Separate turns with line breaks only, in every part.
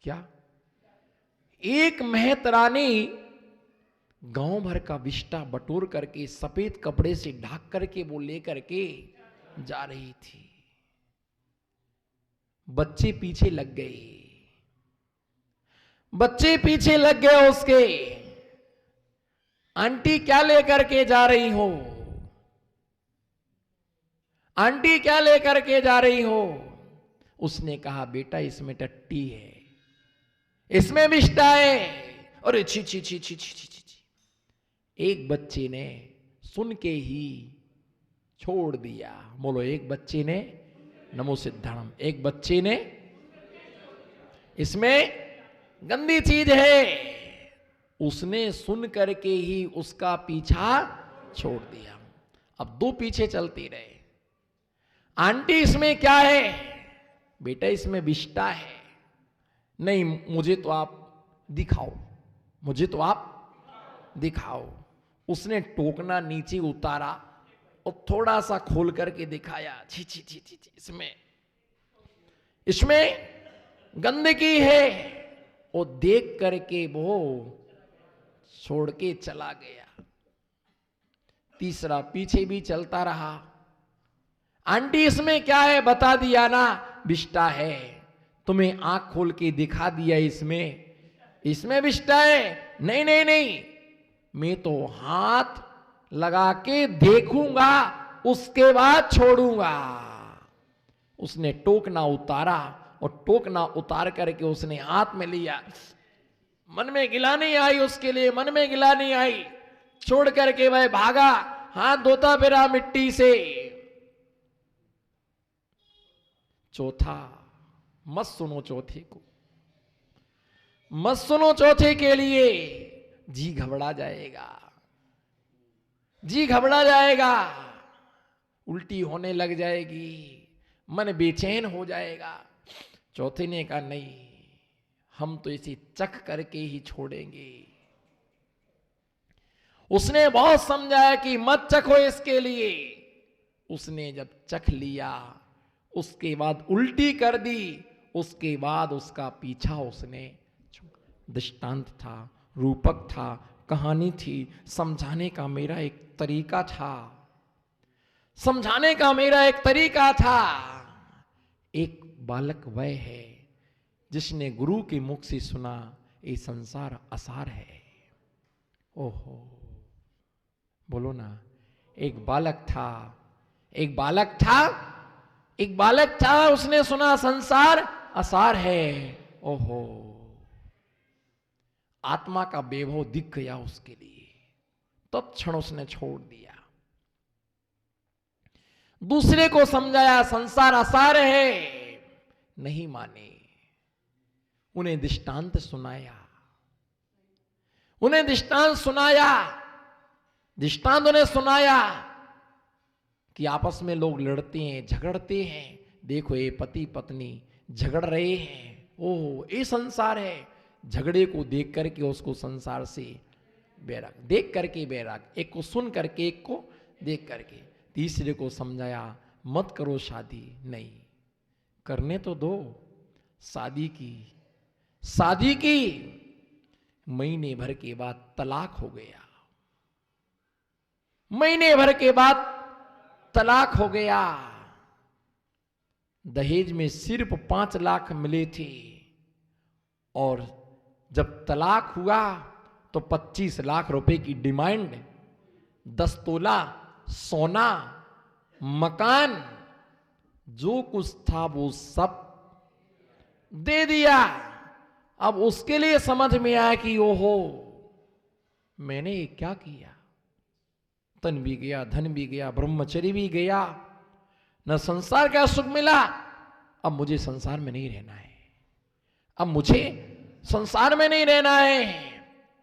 क्या एक मेहतरानी गांव भर का विष्टा बटोर करके सफेद कपड़े से ढक करके वो लेकर के जा रही थी। बच्चे पीछे लग गए, बच्चे पीछे लग गए उसके। आंटी क्या लेकर के जा रही हो? आंटी क्या लेकर के जा रही हो? उसने कहा बेटा इसमें टट्टी है, इसमें विष्टा है। अरे छी छी छी छी छी छी छी। एक बच्चे ने सुन के ही छोड़ दिया। बोलो एक बच्चे ने, नमो सिद्धार्थ। एक बच्चे ने, इसमें गंदी चीज है, उसने सुन करके ही उसका पीछा छोड़ दिया। अब दो पीछे चलती रहे। आंटी इसमें क्या है? बेटा इसमें विष्टा है। नहीं मुझे तो आप दिखाओ, मुझे तो आप दिखाओ। उसने टोकना नीचे उतारा और थोड़ा सा खोल करके दिखाया। छी छी छी छी छी, इसमें गंदगी है। और देख करके वो छोड़ के चला गया। तीसरा पीछे भी चलता रहा। आंटी इसमें क्या है? बता दिया ना, विष्टा है। तुम्हें आंख खोल के दिखा दिया इसमें विष्टा है। नहीं नहीं नहीं, मैं तो हाथ लगा के देखूंगा, उसके बाद छोड़ूंगा। उसने टोकना उतारा और टोकना उतार करके उसने हाथ में लिया। मन में गिला नहीं आई उसके लिए, मन में गिला नहीं आई। छोड़ करके वह भागा, हाथ धोता फिरा मिट्टी से। चौथा, मत सुनो चौथे को, मत सुनो चौथे के लिए। जी घबरा जाएगा, जी घबरा जाएगा, उल्टी होने लग जाएगी, मन बेचैन हो जाएगा। चौथे ने कहा नहीं, हम तो इसे चख करके ही छोड़ेंगे। उसने बहुत समझाया कि मत चखो इसके लिए। उसने जब चख लिया, उसके बाद उल्टी कर दी, उसके बाद उसका पीछा उसने। दृष्टांत था, रूपक था, कहानी थी, समझाने का मेरा एक तरीका था, समझाने का मेरा एक तरीका था। एक बालक वह है जिसने गुरु के मुख से सुना ये संसार असार है। ओहो, बोलो ना। एक बालक था, एक बालक था, एक बालक था, उसने सुना संसार असार है। ओहो, आत्मा का वैभव दिख गया उसके लिए, तत्क्षण उसने छोड़ दिया। दूसरे को समझाया संसार असार है, नहीं माने। उन्हें दृष्टांत सुनाया, उन्हें दृष्टांत सुनाया, दृष्टांत उन्हें सुनाया कि आपस में लोग लड़ते हैं, झगड़ते हैं। देखो ये पति पत्नी झगड़ रहे हैं, ओह ये संसार है। झगड़े को देख करके उसको संसार से बैराग, देख करके बैराग, एक को सुन करके, एक को देख करके। तीसरे को समझाया मत करो शादी, नहीं करने तो दो। शादी की, शादी की, महीने भर के बाद तलाक हो गया, महीने भर के बाद तलाक हो गया। दहेज में सिर्फ 5 लाख मिले थे और जब तलाक हुआ तो 25 लाख रुपए की डिमांड, 10 तोला सोना, मकान, जो कुछ था वो सब दे दिया। अब उसके लिए समझ में आया कि ओहो मैंने ये क्या किया। तन भी गया, धन भी गया, ब्रह्मचर्य भी गया, न संसार का सुख मिला। अब मुझे संसार में नहीं रहना है, अब मुझे संसार में नहीं रहना है।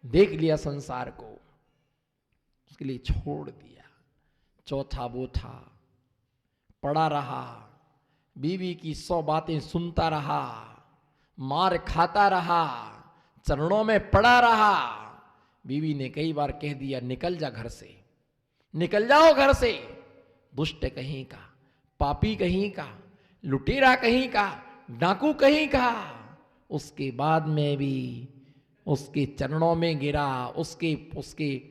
देख लिया संसार को, उसके लिए छोड़ दिया। चौथा वो था, पड़ा रहा, बीवी की 100 बातें सुनता रहा, मार खाता रहा, चरणों में पड़ा रहा। बीवी ने कई बार कह दिया निकल जा घर से, निकल जाओ घर से, दुष्ट कहीं का, पापी कहीं का, लुटेरा कहीं का, डाकू कहीं का, उसके बाद में भी उसके चरणों में गिरा, उसके उसके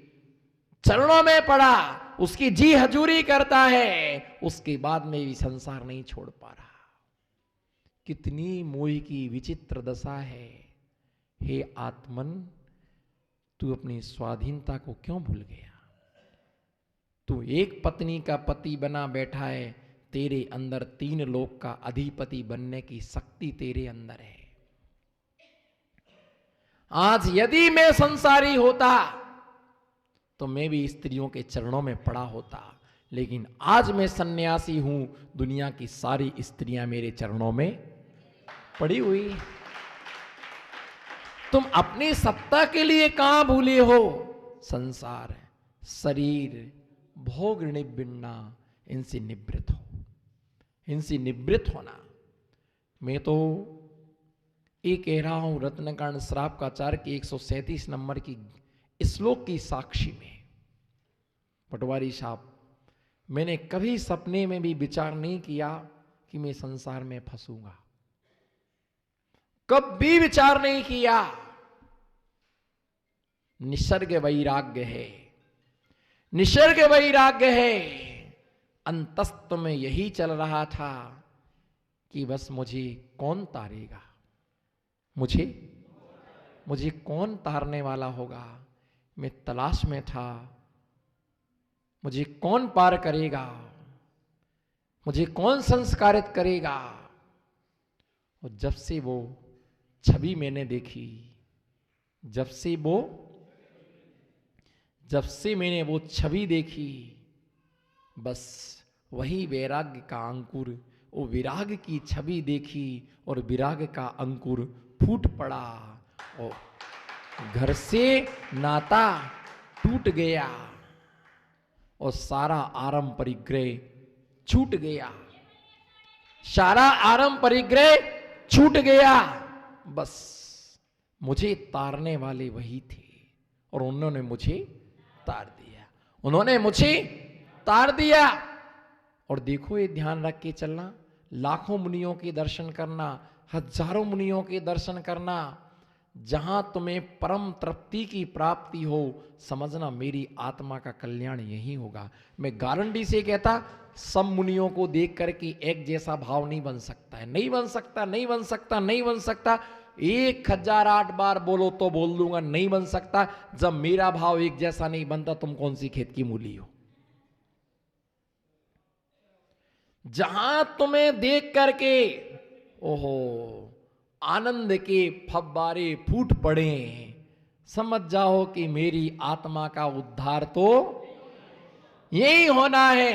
चरणों में पड़ा, उसकी जी हजूरी करता है, उसके बाद में भी संसार नहीं छोड़ पा रहा। कितनी मोह की विचित्र दशा है। हे आत्मन, तू अपनी स्वाधीनता को क्यों भूल गया? तू एक पत्नी का पति बना बैठा है, तेरे अंदर 3 लोक का अधिपति बनने की शक्ति तेरे अंदर है। आज यदि मैं संसारी होता तो मैं भी स्त्रियों के चरणों में पड़ा होता, लेकिन आज मैं सन्यासी हूं, दुनिया की सारी स्त्रियां मेरे चरणों में पड़ी हुई। तुम अपनी सत्ता के लिए कहां भूले हो? संसार, शरीर, भोग निबिन्ना, इनसे निवृत्त हो, इनसे निवृत्त होना। मैं तो ये कह रहा हूं रत्नकर्ण श्राप का चार की 137 नंबर की श्लोक की साक्षी में, पटवारी साहब, मैंने कभी सपने में भी विचार नहीं किया कि मैं संसार में फंसूंगा, कभी विचार नहीं किया। निसर्ग वैराग्य है, निसर्ग वैराग्य है। अंतस्त में यही चल रहा था कि बस मुझे कौन तारेगा, मुझे कौन तारने वाला होगा। मैं तलाश में था, मुझे कौन पार करेगा, मुझे कौन संस्कारित करेगा। और जब से वो छवि मैंने देखी, जब से मैंने वो छवि देखी, बस वही वैराग्य का अंकुर, वो विराग की छवि देखी और विराग का अंकुर फूट पड़ा और घर से नाता टूट गया और सारा आरंभ परिग्रह छूट गया, सारा आरंभ परिग्रह छूट गया। बस मुझे तारने वाले वही थे और उन्होंने मुझे तार दिया, उन्होंने मुझे तार दिया। और देखो, ये ध्यान रख के चलना, लाखों मुनियों के दर्शन करना, हजारों मुनियों के दर्शन करना, जहां तुम्हें परम तृप्ति की प्राप्ति हो, समझना मेरी आत्मा का कल्याण यही होगा। मैं गारंटी से कहता, सब मुनियों को देख करके एक जैसा भाव नहीं बन सकता है, नहीं बन सकता, नहीं बन सकता, नहीं बन सकता। 1008 बार बोलो तो बोल दूंगा, नहीं बन सकता। जब मेरा भाव एक जैसा नहीं बनता, तुम कौन सी खेत की मूली हो? जहां तुम्हें देख करके ओहो आनंद के फव्वारे फूट पड़े, समझ जाओ कि मेरी आत्मा का उद्धार तो यही होना है।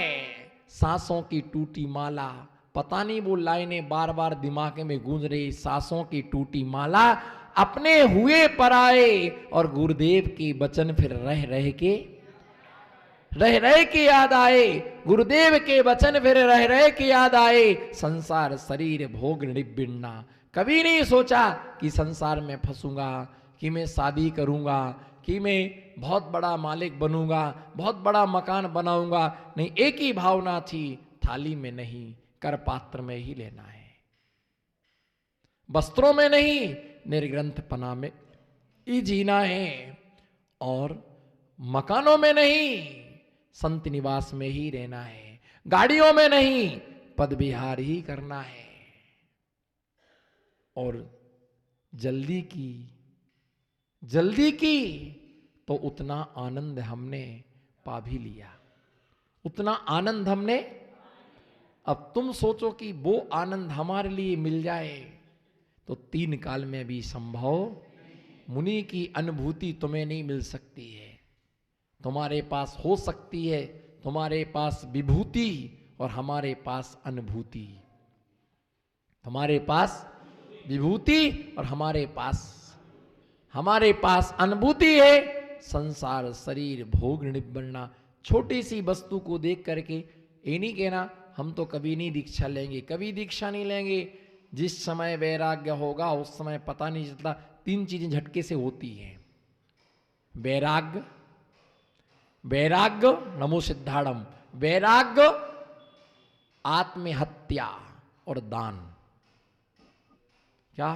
सांसों की टूटी माला, पता नहीं वो लाइनें बार बार दिमाग में गूंज रही। सांसों की टूटी माला, अपने हुए पराए, और गुरुदेव के वचन फिर रह रह के याद आए। गुरुदेव के वचन फिर रह के याद आए। संसार शरीर भोग निबिन्ना, कभी नहीं सोचा कि संसार में फंसूंगा, कि मैं शादी करूंगा, कि मैं बहुत बड़ा मालिक बनूंगा, बहुत बड़ा मकान बनाऊंगा। नहीं, एक ही भावना थी, थाली में नहीं, कर पात्र में ही लेना है। वस्त्रों में नहीं, निर्ग्रंथ पना में ही जीना है। और मकानों में नहीं, संत निवास में ही रहना है। गाड़ियों में नहीं, पद विहार ही करना है। और जल्दी की तो उतना आनंद हमने पा भी लिया, उतना आनंद हमने। अब तुम सोचो कि वो आनंद हमारे लिए मिल जाए तो 3 काल में भी संभव। मुनि की अनुभूति तुम्हें नहीं मिल सकती है, तुम्हारे पास हो सकती है, तुम्हारे पास विभूति और हमारे पास अनुभूति। तुम्हारे पास विभूति और हमारे पास अनुभूति है। संसार शरीर भोग निबन्ना, छोटी सी वस्तु को देख करके ये नहीं कहना हम तो कभी नहीं दीक्षा लेंगे, कभी दीक्षा नहीं लेंगे। जिस समय वैराग्य होगा उस समय पता नहीं चलता, 3 चीजें झटके से होती हैं। वैराग्य, नमो सिद्धाड़म, वैराग्य, आत्महत्या और दान। क्या?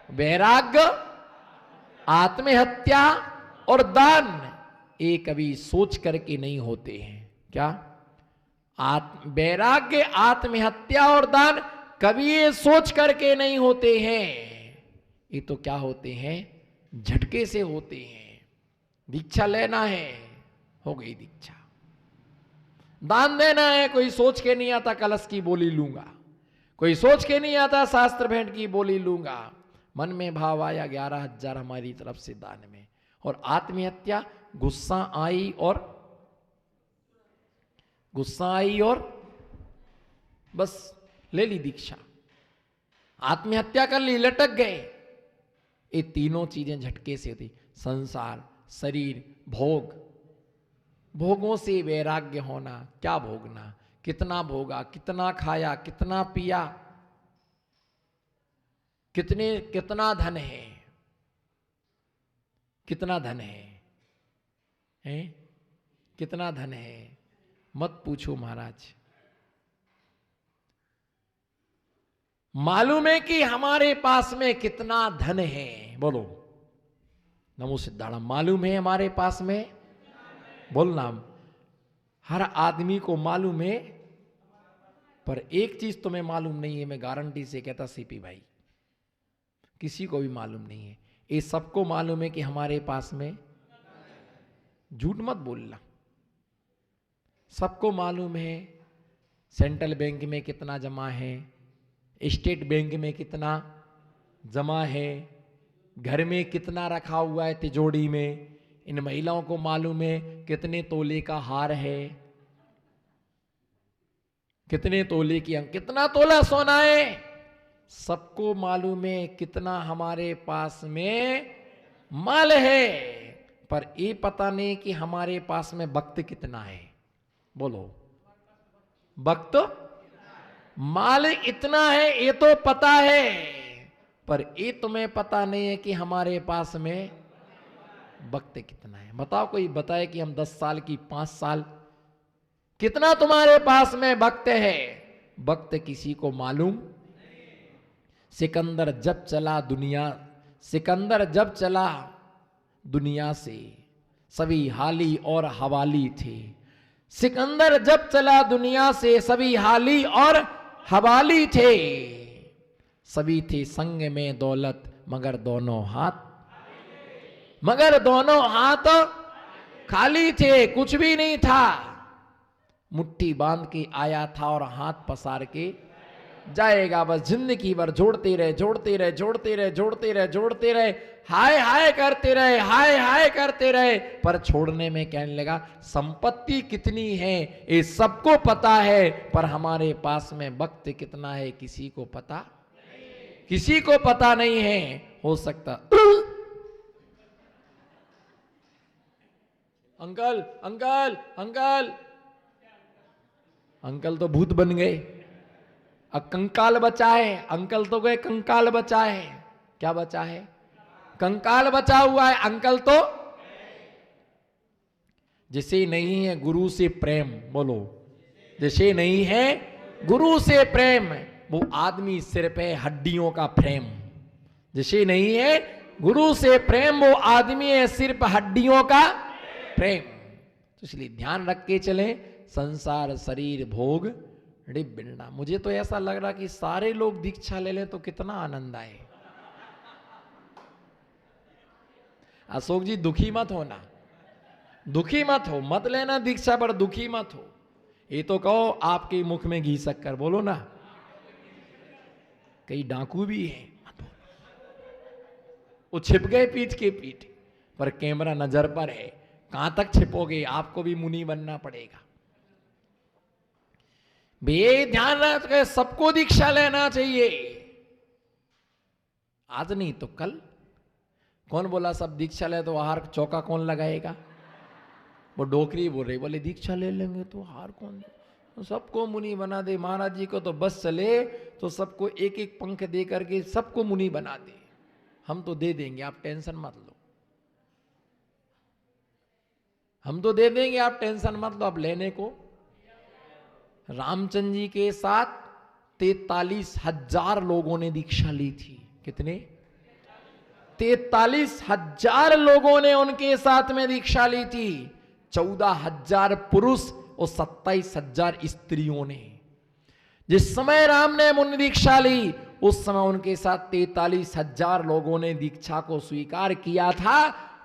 वैराग्य, आत्महत्या और दान ये कभी सोच करके नहीं होते हैं। क्या? वैराग्य, आत्महत्या और दान कभी ये सोच करके नहीं होते हैं। ये तो क्या होते हैं? झटके से होते हैं। दीक्षा लेना है, हो गई दीक्षा। दान देना है, कोई सोच के नहीं आता कलश की बोली लूंगा, कोई सोच के नहीं आता शास्त्र भेंट की बोली लूंगा। मन में भाव आया 11,000 हमारी तरफ से दान में। और आत्महत्या, गुस्सा आई और बस ले ली दीक्षा, आत्महत्या कर ली, लटक गए। ये तीनों चीजें झटके से होती। संसार, शरीर, भोग, भोगों से वैराग्य होना। क्या भोगना? कितना भोगा, कितना खाया, कितना पिया, कितना धन है, कितना धन है? कितना धन है? मत पूछो महाराज। मालूम है कि हमारे पास में कितना धन है? बोलो नमो सिद्धार्थ। मालूम है हमारे पास में? बोलना। हर आदमी को मालूम है, पर एक चीज तुम्हें मालूम नहीं है, मैं गारंटी से कहता सीपी भाई, किसी को भी मालूम नहीं है। ये सबको मालूम है कि हमारे पास में, झूठ मत बोलना, सबको मालूम है सेंट्रल बैंक में कितना जमा है, स्टेट बैंक में कितना जमा है, घर में कितना रखा हुआ है तिजोरी में। इन महिलाओं को मालूम है कितने तोले का हार है, कितने तोले की कितना तोला सोना है। सबको मालूम है कितना हमारे पास में माल है, पर ये पता नहीं कि हमारे पास में वक्त कितना है। बोलो, वक्त, माल इतना है ये तो पता है, पर ये तुम्हें पता नहीं है कि हमारे पास में वक्त कितना है। बताओ, कोई बताए कि हम 10 साल की 5 साल, कितना तुम्हारे पास में वक्त है? वक्त किसी को मालूम। सिकंदर जब चला दुनिया से सभी हाली और हवाली थे। सिकंदर जब चला दुनिया से सभी हाली और हवाली थे। सभी थे संग में दौलत मगर दोनों हाथ खाली थे। कुछ भी नहीं था, मुट्ठी बांध के आया था और हाथ पसार के जाएगा। बस जिंदगी भर जोड़ते रहे, हाय हाय करते रहे, पर छोड़ने में कहने लगा संपत्ति कितनी है ये सबको पता है, पर हमारे पास में वक्त कितना है किसी को पता नहीं है। हो सकता अंकल तो भूत बन गए, अब कंकाल बचा है। अंकल तो गए, कंकाल बचा है। क्या बचा है? कंकाल बचा हुआ है। अंकल तो, जिसे नहीं है गुरु से प्रेम, बोलो, जिसे नहीं है गुरु से प्रेम, वो आदमी सिर्फ है हड्डियों का फ्रेम। जिसे नहीं है गुरु से प्रेम, वो आदमी है सिर्फ हड्डियों का प्रेम। तो इसलिए ध्यान रख के चले, संसार, शरीर, भोग, बिरना। मुझे तो ऐसा लग रहा कि सारे लोग दीक्षा ले ले तो कितना आनंद आए। अशोक जी दुखी मत होना, मत लेना दीक्षा पर दुखी मत हो। ये तो कहो आपके मुख में घी शक्कर, बोलो ना। कई डाकू भी हैं, वो छिप गए पीठ के पीठ, पर कैमरा नजर पर है। कहां तक छिपोगे? आपको भी मुनि बनना पड़ेगा। ये ध्यान रख, सबको दीक्षा लेना चाहिए। आज नहीं तो कल। कौन बोला सब दीक्षा ले तो हार चौका कौन लगाएगा? वो डोकरी बोल रही, बोले दीक्षा ले लेंगे तो हार कौन दे? तो सबको मुनि बना दे। महाराज जी को तो बस चले तो सबको एक एक पंख दे करके सबको मुनि बना दे। हम तो दे देंगे, आप टेंशन मत लो। हम तो दे देंगे, आप टेंशन मत लो। आप लेने को रामचंद्र जी के साथ 43,000 लोगों ने दीक्षा ली थी। कितने? 43,000 लोगों ने उनके साथ में दीक्षा ली थी। 14,000 पुरुष और 27,000 स्त्रियों ने। जिस समय राम ने मुनि दीक्षा ली उस समय उनके साथ 43,000 लोगों ने दीक्षा को स्वीकार किया था।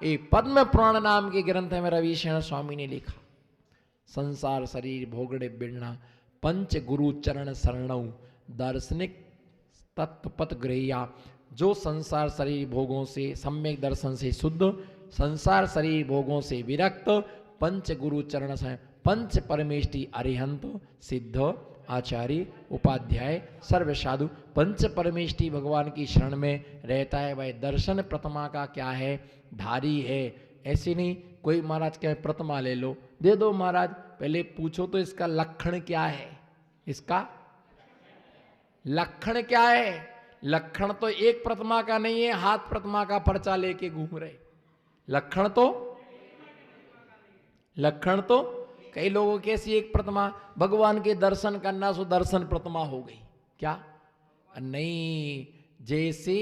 ये पद्म पुराण नाम के ग्रंथ में रविशरण स्वामी ने लिखा। संसार शरीर भोगड़े बिड़ना पंच गुरु चरण शरणऊ दार्शनिक तत्वपत ग्रहिया। जो संसार शरीर भोगों से सम्यक दर्शन से शुद्ध, संसार शरीर भोगों से विरक्त, पंच गुरु चरण से पंच परमेष्टि अरिहंत सिद्ध आचार्य उपाध्याय सर्व साधु पंच परमेष्टि भगवान की शरण में रहता है। वह दर्शन प्रतिमा का क्या है? धारी है। ऐसे नहीं कोई महाराज कहे प्रतिमा ले लो, दे दो महाराज, पहले पूछो तो इसका लक्षण क्या है? इसका लक्षण क्या है? लक्षण तो एक प्रतिमा का नहीं है, हाथ प्रतिमा का पर्चा लेके घूम रहे। लक्षण तो कई लोगों की ऐसी एक प्रतिमा, भगवान के दर्शन करना सो दर्शन प्रतिमा हो गई क्या? नहीं, जैसे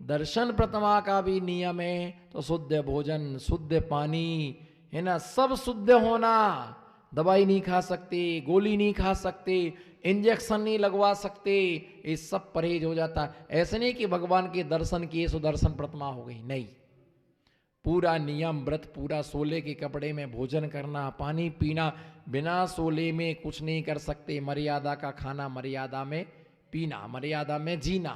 दर्शन प्रतिमा का भी नियम है तो शुद्ध भोजन, शुद्ध पानी है ना, सब शुद्ध होना। दवाई नहीं खा सकते, गोली नहीं खा सकते, इंजेक्शन नहीं लगवा सकते, ये सब परहेज हो जाता। ऐसे नहीं कि भगवान के दर्शन किए सो दर्शन प्रतिमा हो गई, नहीं। पूरा नियम व्रत, पूरा सोले के कपड़े में भोजन करना, पानी पीना, बिना सोले में कुछ नहीं कर सकते। मर्यादा का खाना, मर्यादा में पीना, मर्यादा में जीना,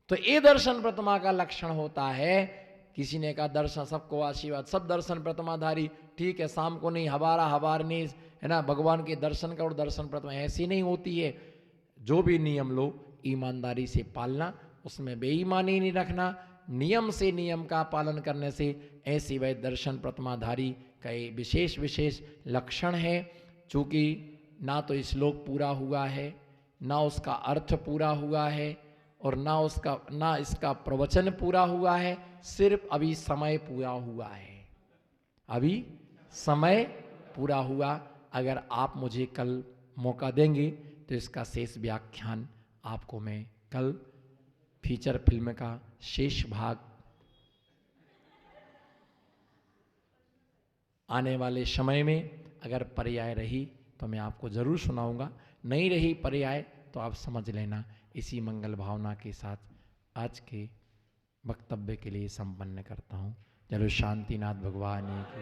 तो ये दर्शन प्रतिमा का लक्षण होता है। किसी ने कहा दर्शन सबको आशीर्वाद, सब दर्शन प्रतिमाधारी, ठीक है, शाम को नहीं हवारा हवारनी है ना, भगवान के दर्शन करो, दर्शन प्रतिमा ऐसी नहीं होती है। जो भी नियम लो ईमानदारी से पालना, उसमें बेईमानी नहीं रखना, नियम से नियम का पालन करने से ऐसी वह दर्शन प्रतिमाधारी का विशेष विशेष लक्षण है। चूंकि ना तो श्लोक पूरा हुआ है, ना उसका अर्थ पूरा हुआ है, और ना इसका प्रवचन पूरा हुआ है, सिर्फ अभी समय पूरा हुआ है, अभी समय पूरा हुआ। अगर आप मुझे कल मौका देंगे तो इसका शेष व्याख्यान आपको मैं कल फीचर फिल्म का शेष भाग आने वाले समय में अगर पर्याय रही तो मैं आपको जरूर सुनाऊंगा, नहीं रही पर्याय तो आप समझ लेना। इसी मंगल भावना के साथ आज के वक्तव्य के लिए संपन्न करता हूँ। चलो शांतिनाथ भगवान की